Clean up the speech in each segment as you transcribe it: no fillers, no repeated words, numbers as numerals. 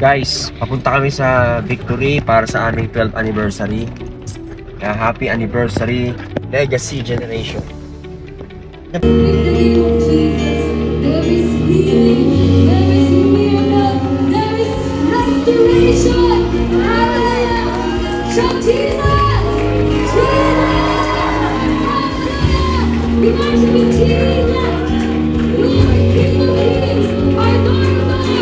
Guys, papunta kami sa Victory para sa aming 12th anniversary. Kaya happy anniversary, Legacy Generation. In the name of Jesus, there is healing, there is miracle, there is restoration. Hallelujah! Shout Jesus! Jesus! Hallelujah! We worship you, Jesus! Lord, King of Kings, our Lord of Lords.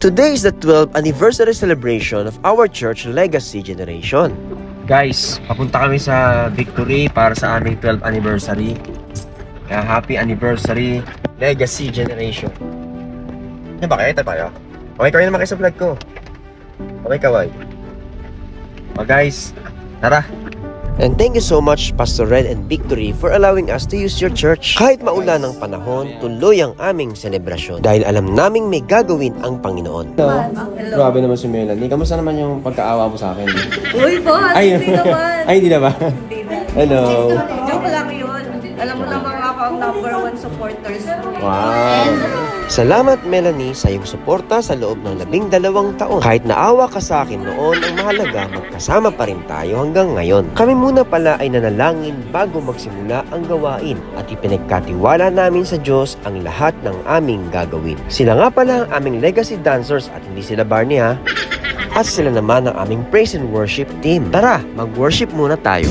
Today is the 12th anniversary celebration of our church Legacy Generation. Guys, papunta kami sa Victory para sa aming 12th anniversary. Kaya happy anniversary, Legacy Generation. Yan ba, kaya tayo? Okay, kaway naman kayo sa vlog ko. Okay, kaway. O guys, tara! And thank you so much Pastor Red and Victory for allowing us to use your church. Kahit maulan ng panahon, tuloy ang aming selebrasyon dahil alam naming may gagawin ang Panginoon. Hello. Grabe naman si Melanie. Kamusta naman yung pagkaawa mo sa akin? Uy, boss! Hindi naman! Ay, hindi na ba? Hindi na. Hello. Joke lang yun. Alam mo naman ako ang #1 supporters mo. Wow. Salamat Melanie sa iyong suporta sa loob ng 12 taon. Kahit naawa ka sa akin noon, ang mahalaga magkasama pa rin tayo hanggang ngayon. Kami muna pala ay nanalangin bago magsimula ang gawain at ipinagkatiwala namin sa Diyos ang lahat ng aming gagawin. Sila nga pala ang aming legacy dancers at hindi sila Barney ha. At sila naman ang aming praise and worship team. Tara, mag-worship muna tayo.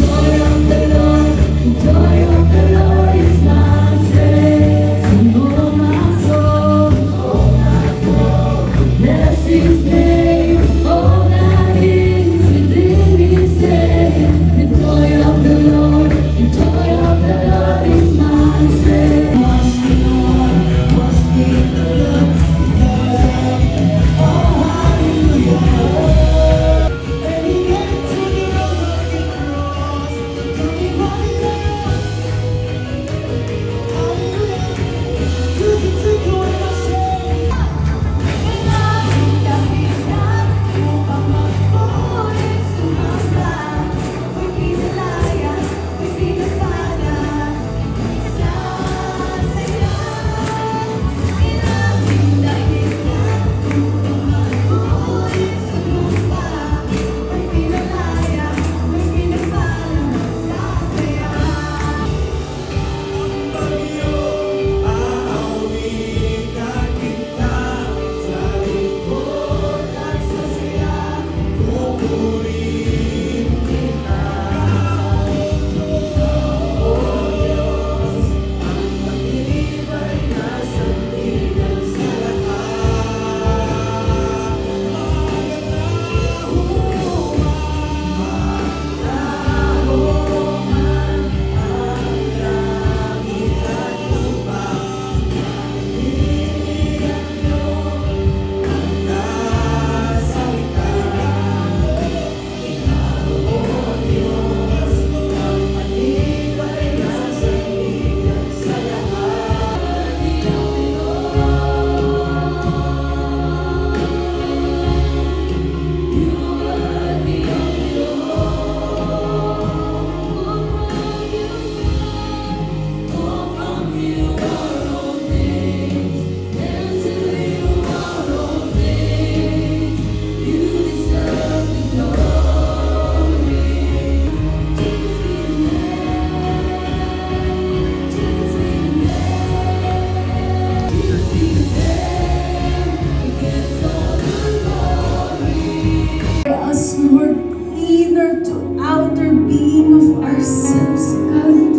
Us, Lord, inner to outer being of ourselves, God.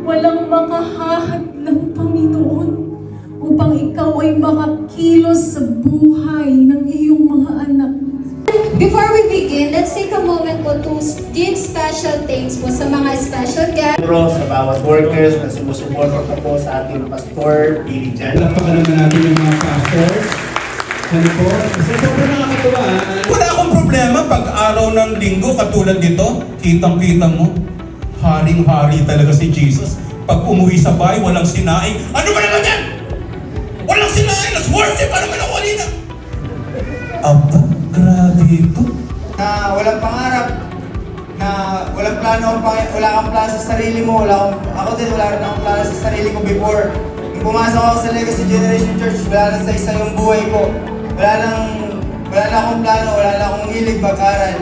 Walang makahahadlang, Panginoon, upang ikaw ay makakilos sa buhay ng iyong mga anak. Before we begin, let's take a moment po to give special thanks po sa mga special guests. Sa bawat workers na sumusuporta po sa ating pastor, Billy Jan. Palakpakan naman natin yung mga pastors. Ano po? Kasi sobrang nakakatuwa. Wala akong problema pag araw ng linggo katulad nito, kitang-kita mo, haring-hari talaga si Jesus. Pag umuwi sa bahay, walang sinaing. Ano ba naman yan? Walang sinaing! Let's worship! Ano man ako kanina? Aba, grabe ito. Na walang pangarap, na wala kang plano sa sarili mo, ako din wala rin akong plano sa sarili ko before. Nung pumasok ako sa Legacy Generation Church, wala na sa isa yung buhay ko. Wala na akong plano, wala na akong hilig mag-aral.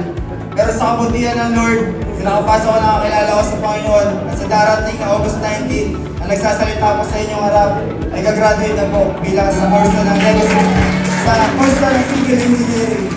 Pero sa kabutihan ng Lord, nakapasok ko, nakakilala ko sa Panginoon at sa darating na August 19, ang nagsasalita po sa inyong harap ay gagraduate na po bilang sa course ng Legacy, sa course ng Civil Engineering.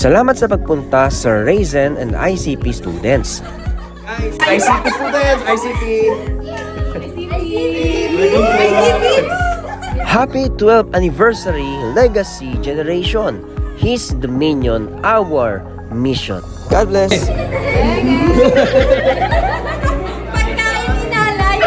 Salamat sa pagpunta sa Raisin and ICP students. ICP students! ICP! Happy 12th anniversary Legacy Generation. His dominion, our mission. God bless. Pagkain inalay.